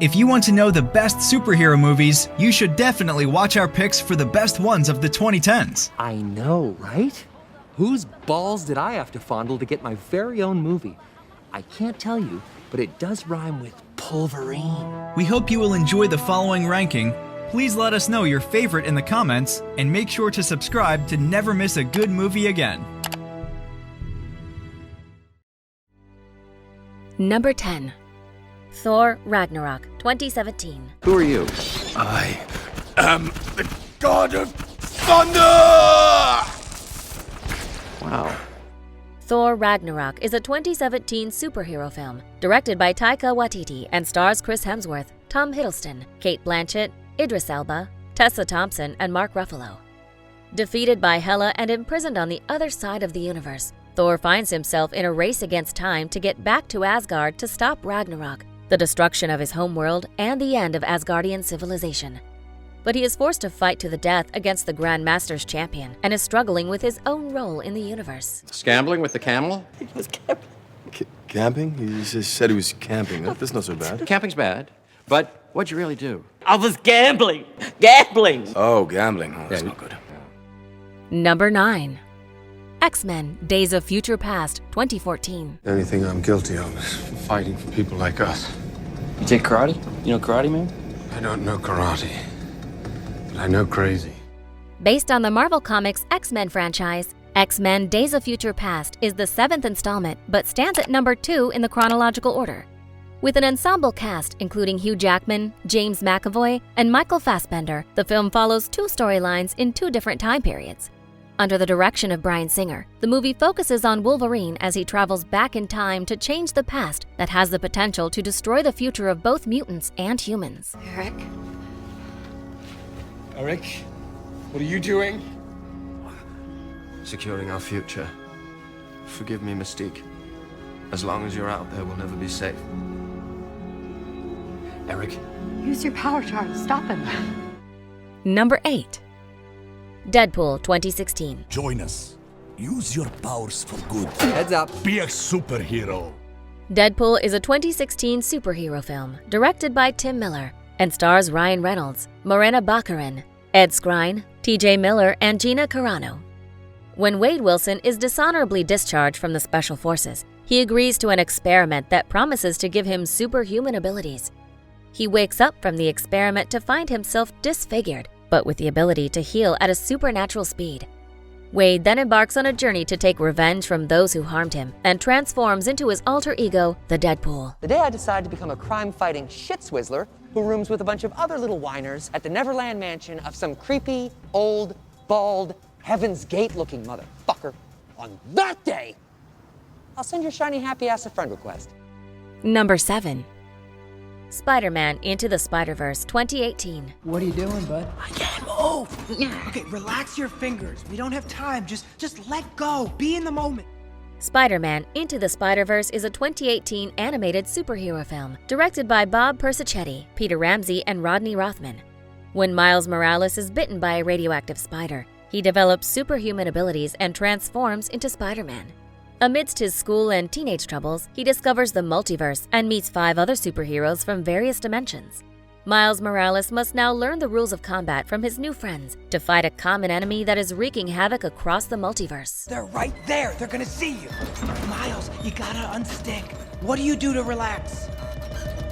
If you want to know the best superhero movies, you should definitely watch our picks for the best ones of the 2010s. I know, right? Whose balls did I have to fondle to get my very own movie? I can't tell you, but it does rhyme with pulverine. We hope you will enjoy the following ranking. Please let us know your favorite in the comments, and make sure to subscribe to never miss a good movie again. Number 10. Thor Ragnarok, 2017. Who are you? I am the god of thunder! Wow. Thor Ragnarok is a 2017 superhero film directed by Taika Waititi and stars Chris Hemsworth, Tom Hiddleston, Cate Blanchett, Idris Elba, Tessa Thompson, and Mark Ruffalo. Defeated by Hela and imprisoned on the other side of the universe, Thor finds himself in a race against time to get back to Asgard to stop Ragnarok, the destruction of his homeworld and the end of Asgardian civilization. But he is forced to fight to the death against the Grand Master's champion and is struggling with his own role in the universe. Scambling with the camel? He was camping. Camping? He just said he was camping. That's not so bad. Camping's bad, but what'd you really do? I was gambling. Gambling. Oh, gambling. Oh, that's not good. Number 9. X-Men Days of Future Past, 2014. The only thing I'm guilty of is fighting for people like us. You take karate? You know karate, man? I don't know karate, but I know crazy. Based on the Marvel Comics X-Men franchise, X-Men Days of Future Past is the 7th installment but stands at number 2 in the chronological order. With an ensemble cast including Hugh Jackman, James McAvoy, and Michael Fassbender, the film follows 2 storylines in 2 different time periods. Under the direction of Bryan Singer, the movie focuses on Wolverine as he travels back in time to change the past that has the potential to destroy the future of both mutants and humans. Eric? Eric? What are you doing? Securing our future. Forgive me, Mystique. As long as you're out there, we'll never be safe. Eric? Use your power charge. Stop him. Number 8. Deadpool 2016. Join us. Use your powers for good. Heads up. Be a superhero. Deadpool is a 2016 superhero film directed by Tim Miller and stars Ryan Reynolds, Morena Baccarin, Ed Skrein, TJ Miller, and Gina Carano. When Wade Wilson is dishonorably discharged from the Special Forces, he agrees to an experiment that promises to give him superhuman abilities. He wakes up from the experiment to find himself disfigured, but with the ability to heal at a supernatural speed. Wade then embarks on a journey to take revenge from those who harmed him and transforms into his alter ego, the Deadpool. The day I decided to become a crime-fighting shit-swizzler who rooms with a bunch of other little whiners at the Neverland mansion of some creepy, old, bald, Heaven's Gate-looking motherfucker, on that day, I'll send your shiny happy ass a friend request. Number 7. Spider-Man Into the Spider-Verse 2018. What are you doing, bud? I can't move. Okay, relax your fingers. We don't have time. Just let go. Be in the moment. Spider-Man Into the Spider-Verse is a 2018 animated superhero film directed by Bob Persichetti, Peter Ramsey, and Rodney Rothman. When Miles Morales is bitten by a radioactive spider, he develops superhuman abilities and transforms into Spider-Man. Amidst his school and teenage troubles, he discovers the multiverse and meets 5 other superheroes from various dimensions. Miles Morales must now learn the rules of combat from his new friends to fight a common enemy that is wreaking havoc across the multiverse. They're right there. They're gonna see you. Miles, you gotta unstick. What do you do to relax?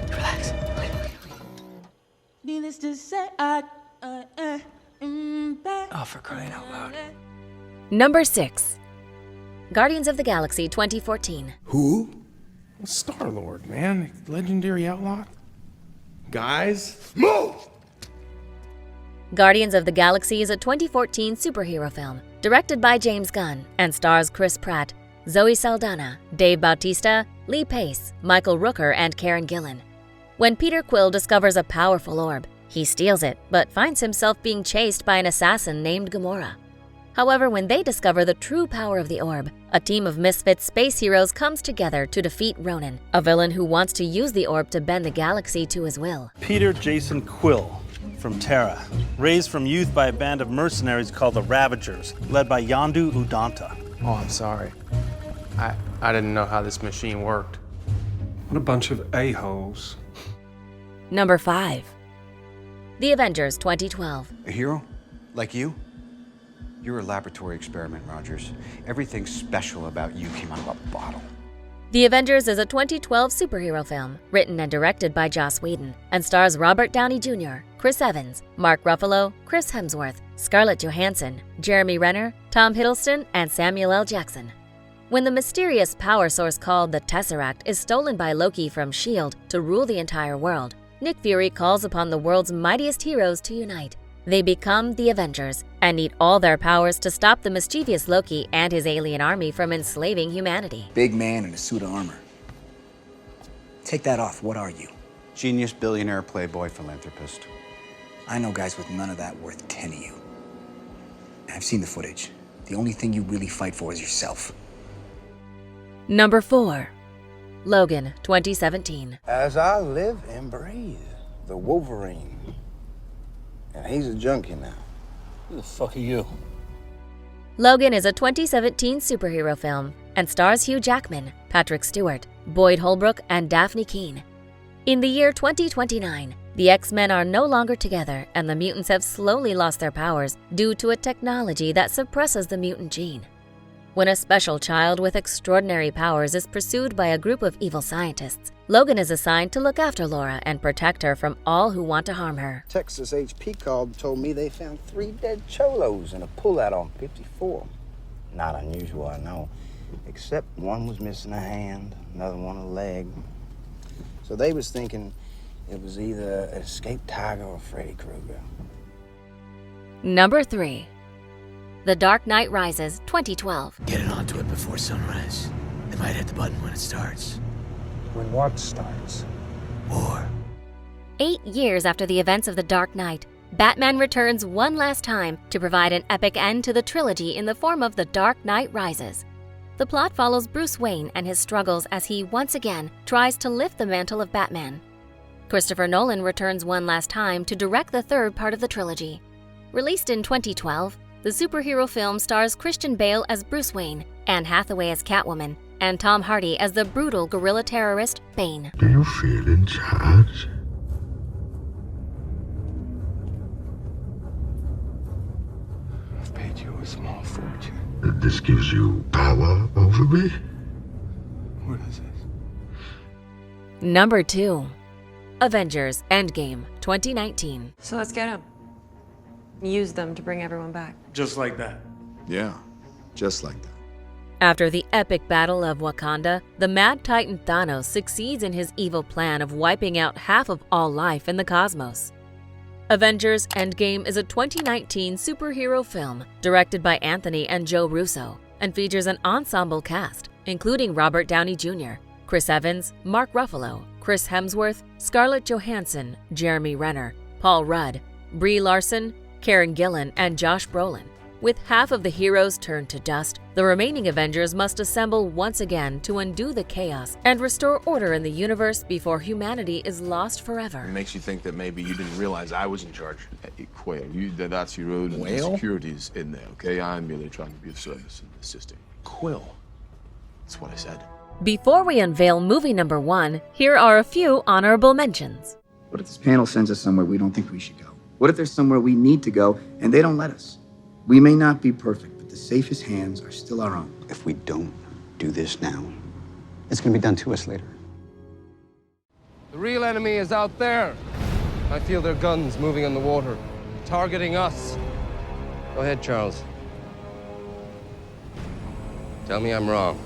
Relax. Needless to say, oh, for crying out loud. Number 6. Guardians of the Galaxy 2014. Who? Star-Lord, man. Legendary outlaw. Guys, move! Guardians of the Galaxy is a 2014 superhero film directed by James Gunn and stars Chris Pratt, Zoe Saldana, Dave Bautista, Lee Pace, Michael Rooker, and Karen Gillan. When Peter Quill discovers a powerful orb, he steals it but finds himself being chased by an assassin named Gamora. However, when they discover the true power of the orb, a team of misfit space heroes comes together to defeat Ronan, a villain who wants to use the orb to bend the galaxy to his will. Peter Jason Quill, from Terra, raised from youth by a band of mercenaries called the Ravagers, led by Yondu Udanta. Oh, I'm sorry. I didn't know how this machine worked. What a bunch of a-holes. Number 5. The Avengers 2012. A hero? Like you? You're a laboratory experiment, Rogers. Everything special about you came out of a bottle. The Avengers is a 2012 superhero film written and directed by Joss Whedon and stars Robert Downey Jr., Chris Evans, Mark Ruffalo, Chris Hemsworth, Scarlett Johansson, Jeremy Renner, Tom Hiddleston, and Samuel L. Jackson. When the mysterious power source called the Tesseract is stolen by Loki from S.H.I.E.L.D. to rule the entire world, Nick Fury calls upon the world's mightiest heroes to unite. They become the Avengers and need all their powers to stop the mischievous Loki and his alien army from enslaving humanity. Big man in a suit of armor. Take that off. What are you? Genius, billionaire, playboy, philanthropist. I know guys with none of that worth 10 of you. I've seen the footage. The only thing you really fight for is yourself. Number 4. Logan 2017. As I live and breathe, the Wolverine. And he's a junkie now. Who the fuck are you? Logan is a 2017 superhero film and stars Hugh Jackman, Patrick Stewart, Boyd Holbrook, and Daphne Keane. In the year 2029, the X-Men are no longer together and the mutants have slowly lost their powers due to a technology that suppresses the mutant gene. When a special child with extraordinary powers is pursued by a group of evil scientists, Logan is assigned to look after Laura and protect her from all who want to harm her. Texas HP called and told me they found 3 dead cholos in a pullout on 54. Not unusual, I know. Except one was missing a hand, another one a leg. So they was thinking it was either an escaped tiger or Freddy Krueger. Number 3. The Dark Knight Rises 2012. Getting onto it before sunrise. They might hit the button when it starts. When what starts? War. 8 years after the events of The Dark Knight, Batman returns one last time to provide an epic end to the trilogy in the form of The Dark Knight Rises. The plot follows Bruce Wayne and his struggles as he once again tries to lift the mantle of Batman. Christopher Nolan returns one last time to direct the third part of the trilogy. Released in 2012, the superhero film stars Christian Bale as Bruce Wayne, Anne Hathaway as Catwoman, and Tom Hardy as the brutal guerrilla terrorist Bane. Do you feel in charge? I've paid you a small fortune. This gives you power over me? What is this? Number 2. Avengers Endgame 2019. So let's get them. Use them to bring everyone back. Just like that. Yeah, just like that. After the epic battle of Wakanda, the Mad Titan Thanos succeeds in his evil plan of wiping out half of all life in the cosmos. Avengers Endgame is a 2019 superhero film directed by Anthony and Joe Russo and features an ensemble cast, including Robert Downey Jr., Chris Evans, Mark Ruffalo, Chris Hemsworth, Scarlett Johansson, Jeremy Renner, Paul Rudd, Brie Larson, Karen Gillan, and Josh Brolin. With half of the heroes turned to dust, the remaining Avengers must assemble once again to undo the chaos and restore order in the universe before humanity is lost forever. It makes you think that maybe you didn't realize I was in charge. Hey, Quail, that's your own Quail? security's in there, okay? I'm merely trying to be of service and assisting. Quill. That's what I said. Before we unveil movie number 1, here are a few honorable mentions. What if this panel sends us somewhere we don't think we should go? What if there's somewhere we need to go and they don't let us? We may not be perfect, but the safest hands are still our own. If we don't do this now, it's gonna be done to us later. The real enemy is out there. I feel their guns moving on the water, targeting us. Go ahead, Charles. Tell me I'm wrong.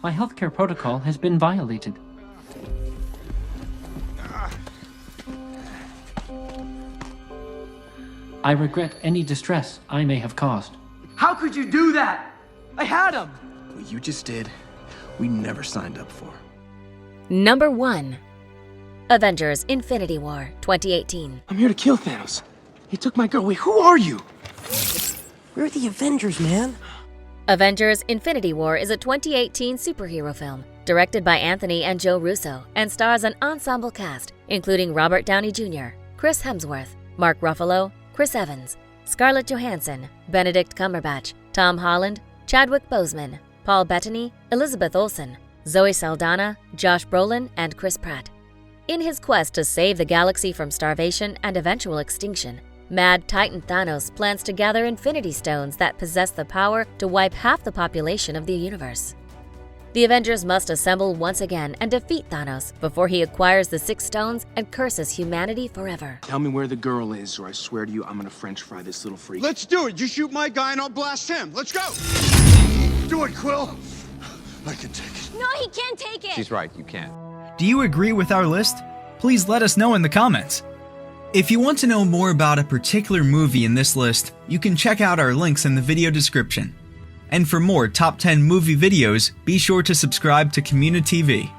My healthcare protocol has been violated. I regret any distress I may have caused. How could you do that? I had him! What you just did, we never signed up for. Number 1. Avengers Infinity War 2018. I'm here to kill Thanos. He took my girl. Wait, who are you? We're the Avengers, man. Avengers Infinity War is a 2018 superhero film directed by Anthony and Joe Russo and stars an ensemble cast, including Robert Downey Jr., Chris Hemsworth, Mark Ruffalo, Chris Evans, Scarlett Johansson, Benedict Cumberbatch, Tom Holland, Chadwick Boseman, Paul Bettany, Elizabeth Olsen, Zoe Saldana, Josh Brolin, and Chris Pratt. In his quest to save the galaxy from starvation and eventual extinction, Mad Titan Thanos plans to gather Infinity Stones that possess the power to wipe half the population of the universe. The Avengers must assemble once again and defeat Thanos before he acquires the 6 stones and curses humanity forever. Tell me where the girl is, or I swear to you, I'm gonna French fry this little freak. Let's do it. You shoot my guy and I'll blast him. Let's go. Do it, Quill. I can take it. No, he can't take it. She's right, you can't. Do you agree with our list? Please let us know in the comments. If you want to know more about a particular movie in this list, you can check out our links in the video description. And for more top 10 movie videos, be sure to subscribe to communiTV.